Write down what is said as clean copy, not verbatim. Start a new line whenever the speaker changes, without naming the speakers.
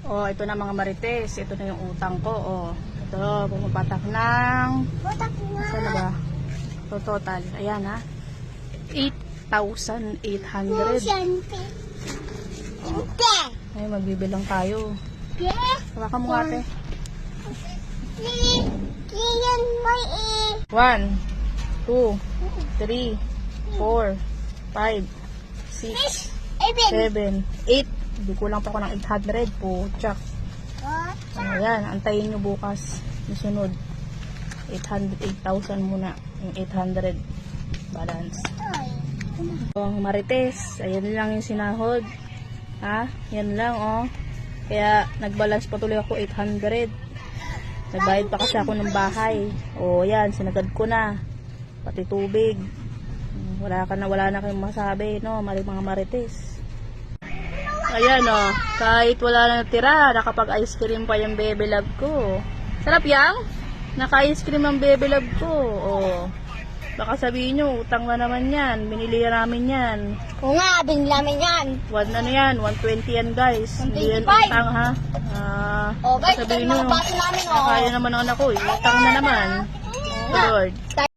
Oh, ito na mga marites. Ito na yung utang ko. Oh, ito, pumapatak ng... Saan na ba? Ito, total. Ayan ha. 8,800. Ay, magbibilang tayo. Hawakan mo ate. 1, 2, 3, 4, 5, 6, 7, 8. Hindi kulang pa ako ng 800 po. Tsak. Ayan, antayin nyo bukas. Yung sunod. 8,000 muna. Yung 800 balance. Ang marites. Ayan lang yung sinahod. Ha? Yan lang oh. Kaya nagbalance pa tuloy ako 800. Nagbayad pa kasi ako ng bahay. O yan, sinagad ko na. Pati tubig. Wala na kayong masabi, no? Mga marites. Ayan o, kahit wala na natira, nakapag-ice cream pa yung baby love ko. Sarap yang? Naka-ice cream ang baby love ko. O, baka sabihin nyo, utang na naman yan. Binili namin yan.
Oo nga, binili namin yan.
120 yan guys. Hindi yan utang ha.
Oh guys, ito
sabihin
yung mga
nyo,
baso namin oh.
kaya naman ang anak ko, utang na naman. Oh Lord.